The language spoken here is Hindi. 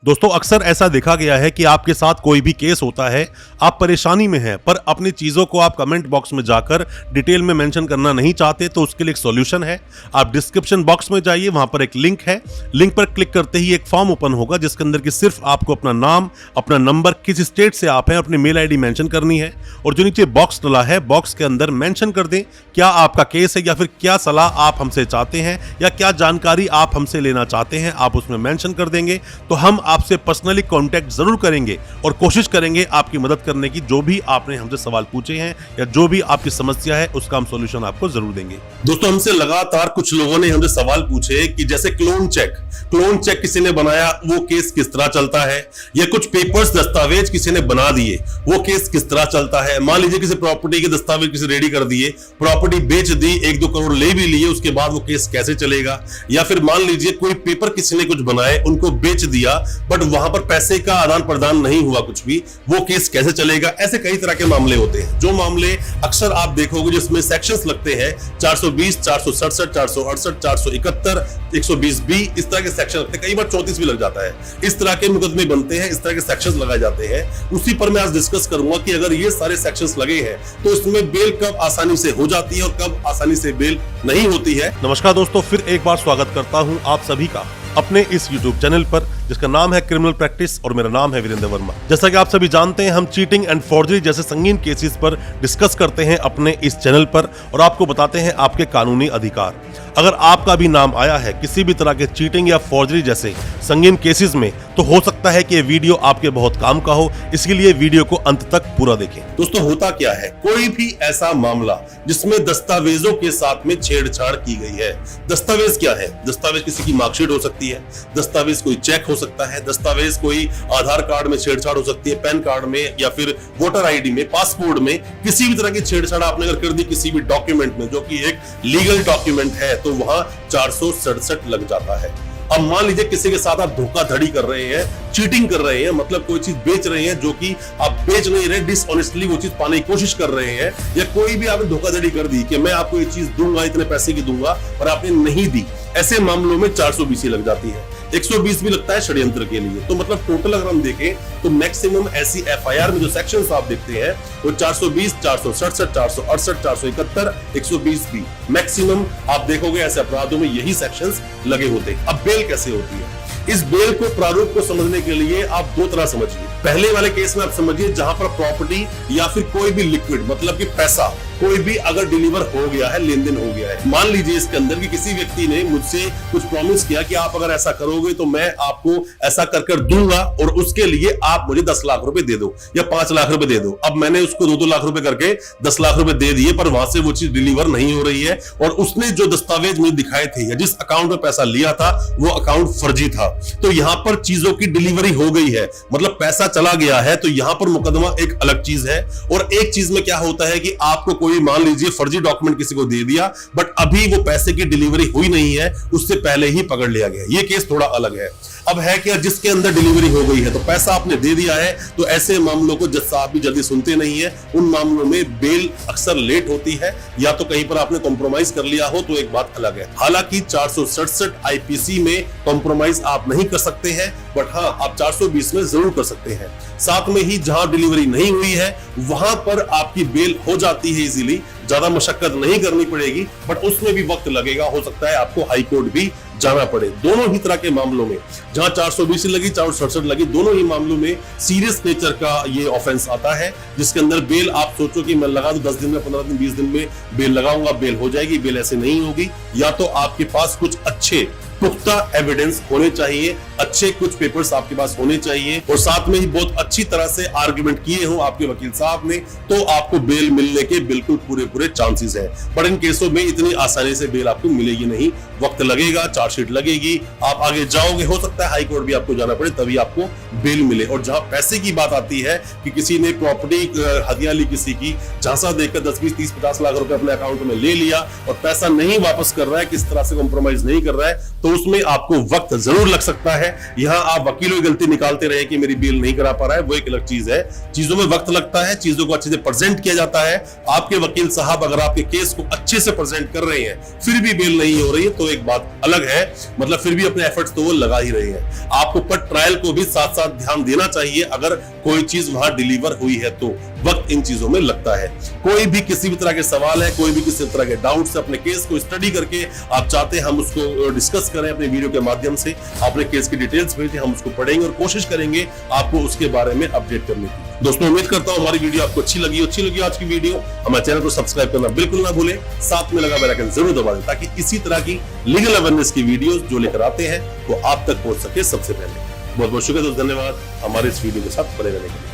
दोस्तों अक्सर ऐसा देखा गया है कि आपके साथ कोई भी केस होता है, आप परेशानी में हैं पर अपनी चीज़ों को आप कमेंट बॉक्स में जाकर डिटेल में मेंशन करना नहीं चाहते, तो उसके लिए एक सॉल्यूशन है। आप डिस्क्रिप्शन बॉक्स में जाइए, वहां पर एक लिंक है। लिंक पर क्लिक करते ही एक फॉर्म ओपन होगा जिसके अंदर कि सिर्फ आपको अपना नाम, अपना नंबर, किस स्टेट से आप हैं, अपनी मेल आईडी मेंशन करनी है और जो नीचे बॉक्स डला है बॉक्स के अंदर मेंशन कर दें क्या आपका केस है या फिर क्या सलाह आप हमसे चाहते हैं या क्या जानकारी आप हमसे लेना चाहते हैं। आप उसमें मेंशन कर देंगे तो हम आपसे पर्सनली कांटेक्ट जरूर करेंगे और कोशिश करेंगे आपकी मदद करने की। जो भी आपने हमसे सवाल पूछे हैं या जो भी आपकी समस्या है उसका हम सॉल्यूशन आपको जरूर देंगे। दोस्तों हमसे लगातार कुछ लोगों ने हमसे सवाल पूछे कि जैसे क्लोन चेक किसी ने बनाया, वो केस किस तरह चलता है, या कुछ पेपर्स दस्तावेज किसी ने बना दिए, वो केस किस तरह चलता है। मान लीजिए किसी प्रॉपर्टी के दस्तावेज किसी रेडी कर दिए, प्रॉपर्टी बेच दी, 1-2 करोड़ ले भी लिए, उसके बाद वो केस कैसे चलेगा। या फिर मान लीजिए कोई पेपर किसी ने कुछ बनाए, उनको बेच दिया बट वहां पर पैसे का आदान प्रदान नहीं हुआ कुछ भी, वो केस कैसे चलेगा। ऐसे कई तरह के मामले होते हैं। जो मामले अक्सर आप देखोगे जिसमें सेक्शंस लगते हैं 420, 467, 468, 471, 120B, इस तरह के सेक्शन लगते हैं। कई बार 34 भी लग जाता है। इस तरह के मुकदमे बनते हैं, इस तरह के सेक्शंस लगाए जाते हैं। उसी पर मैं आज डिस्कस करूंगा कि अगर ये सारे सेक्शंस लगे हैं तो इसमें बेल कब आसानी से हो जाती है और कब आसानी से बेल नहीं होती है। नमस्कार दोस्तों, फिर एक बार स्वागत करता हूं आप सभी का अपने इस YouTube चैनल पर जिसका नाम है क्रिमिनल प्रैक्टिस और मेरा नाम है वीरेंद्र वर्मा। जैसा कि आप सभी जानते हैं हम चीटिंग एंड फॉर्जरी जैसे संगीन केसेस पर डिस्कस करते हैं अपने इस चैनल पर और आपको बताते हैं आपके कानूनी अधिकार। अगर आपका भी नाम आया है किसी भी तरह के चीटिंग या फॉर्जरी जैसे संगीन केसेस में तो हो सकता है कि ये वीडियो आपके बहुत काम का हो, इसलिए वीडियो को अंत तक पूरा देखें। दोस्तों होता क्या है, कोई भी ऐसा मामला जिसमें दस्तावेजों के साथ में छेड़छाड़ की गई है। दस्तावेज क्या है? दस्तावेज किसी की मार्कशीट हो सकती है, दस्तावेज कोई चेक हो सकता है, दस्तावेज कोई आधार कार्ड में छेड़छाड़ हो सकती है, पैन कार्ड में या फिर वोटर आईडी में, पासपोर्ट में, किसी भी तरह की छेड़छाड़ आपने अगर कर दी किसी भी डॉक्यूमेंट में जो कि एक लीगल डॉक्यूमेंट है तो वहां 467 लग जाता है। अब मान लीजिए किसी के साथ आप धोखाधड़ी कर रहे हैं, चीटिंग कर रहे हैं, मतलब कोई चीज बेच रहे हैं जो कि आप बेच नहीं रहे, डिसऑनेस्टली वो चीज पाने की कोशिश कर रहे हैं, या कोई भी आपने धोखाधड़ी कर दी कि मैं आपको ये चीज दूंगा, इतने पैसे की दूंगा और आपने नहीं दी। ऐसे मामलों में 420 लग जाती है। 120 भी लगता है षड्यंत्र के लिए। तो मतलब टोटल अगर हम देखें तो मैक्सिमम ऐसी एफआईआर में जो सेक्शंस आप देखते हैं वो 420, 467, 468, 471, 120B मैक्सिमम आप देखोगे ऐसे अपराधों में यही सेक्शंस लगे होते हैं। अब बेल कैसे होती है? इस बेल को प्रारूप को समझने के लिए आप 2 तरह समझिए। पहले वाले केस में आप समझिए जहां पर प्रॉपर्टी या फिर कोई भी लिक्विड मतलब कि पैसा कोई भी अगर डिलीवर हो गया है, लेन देन हो गया है। मान लीजिए इसके अंदर कि किसी व्यक्ति ने मुझसे कुछ प्रॉमिस किया कि आप अगर ऐसा करोगे तो मैं आपको ऐसा कर दूंगा और उसके लिए आप मुझे 10 लाख रुपए दे दो या 5 लाख रुपए दे दो। अब मैंने उसको 2-2 लाख रुपए करके 10 लाख रुपए दे दिए पर वहां से वो चीज डिलीवर नहीं हो रही है और उसने जो दस्तावेज मुझे दिखाए थे या जिस अकाउंट में पैसा लिया था वो अकाउंट फर्जी था। तो यहां पर चीजों की डिलीवरी हो गई है, मतलब पैसा चला गया है, तो यहां पर मुकदमा एक अलग चीज है। और एक चीज में क्या होता है कि आपको कोई मान लीजिए फर्जी डॉक्यूमेंट किसी को दे दिया बट अभी वो पैसे की डिलीवरी हुई नहीं है, उससे पहले ही पकड़ लिया गया। ये केस थोड़ा अलग है। अब है कि जिसके अंदर डिलीवरी हो गई है तो पैसा आपने दे दिया है, तो ऐसे मामलों को जज साहब भी जल्दी सुनते नहीं है। उन मामलों में बेल अक्सर लेट होती है या तो कहीं पर आपने कॉम्प्रोमाइज कर लिया हो तो एक बात अलग है। हालांकि 467 आईपीसी में कॉम्प्रोमाइज आप नहीं कर सकते हैं बट हाँ आप 420 में जरूर कर सकते हैं। साथ में ही जहां डिलीवरी नहीं हुई है वहां पर आपकी बेल हो जाती है इजीली, ज्यादा मशक्कत नहीं करनी पड़ेगी बट उसमें भी वक्त लगेगा। हो सकता है आपको हाई कोर्ट भी जाना पड़े। दोनों ही तरह के मामलों में जहां 420 लगी, 467 लगी, दोनों ही मामलों में सीरियस नेचर का ये ऑफेंस आता है जिसके अंदर बेल आप सोचो कि मैं लगा दूं 10 दिन में, 15 दिन, 20 दिन में बेल लगाऊंगा, बेल हो जाएगी। बेल ऐसे नहीं होगी। या तो आपके पास कुछ अच्छे पुख्ता एविडेंस होने चाहिए, अच्छे कुछ पेपर्स आपके पास होने चाहिए और साथ में ही बहुत अच्छी तरह से आर्गुमेंट किए हो आपके वकील साहब ने, तो आपको बेल मिलने के बिल्कुल पूरे चांसेस है। पर इन केसों में इतनी आसानी से बेल आपको मिलेगी नहीं, वक्त लगेगा, चार्जशीट लगेगी, आप आगे जाओगे, हो सकता है हाई कोर्ट भी आपको जाना पड़े तभी आपको बेल मिले। और जहां पैसे की बात आती है कि किसी ने प्रॉपर्टी हदिया ली, किसी की झांसा देकर 10, 20, 30, 50 लाख रुपए अपने अकाउंट में ले लिया और पैसा नहीं वापस कर रहा है, किस तरह से कॉम्प्रोमाइज नहीं कर रहा है, तो उसमें आपको वक्त जरूर लग सकता है। है। यहाँ आप वकीलों की गलती निकालते रहे कि मेरी बेल नहीं करा पा रहा है, वो एक अलग चीज है। चीजों में वक्त लगता है, चीजों को अच्छे से प्रेजेंट किया जाता है। आपके वकील साहब अगर आपके केस को अच्छे से प्रेजेंट कर रहे हैं फिर भी बेल नहीं हो रही है तो एक बात अलग है, मतलब फिर भी अपने एफर्ट्स तो वो लगा ही रहे हैं। आपको पर ट्रायल को भी साथ साथ ध्यान देना चाहिए। अगर कोई चीज वहां डिलीवर हुई है तो वक्त इन चीजों में लगता है। कोई भी किसी भी तरह के सवाल है, कोई भी किसी तरह के डाउट से अपने केस को स्टडी करके आप चाहते हैं हम उसको डिस्कस करें अपने वीडियो के माध्यम से, अपने केस की डिटेल्स भेजें, हम उसको पढ़ेंगे और कोशिश करेंगे आपको उसके बारे में अपडेट करने की। दोस्तों उम्मीद करता हूं हमारी वीडियो आपको अच्छी लगी आज की वीडियो। हमारे चैनल को सब्सक्राइब करना बिल्कुल ना भूलें, साथ में लगा बेल आइकन जरूर दबा दें ताकि इसी तरह की लीगल अवेयरनेस की वीडियोस जो लेकर आते हैं वो आप तक पहुंच सके सबसे पहले। बहुत बहुत शुक्रिया दोस्तों, धन्यवाद हमारे इस वीडियो के साथ बने रहने के लिए।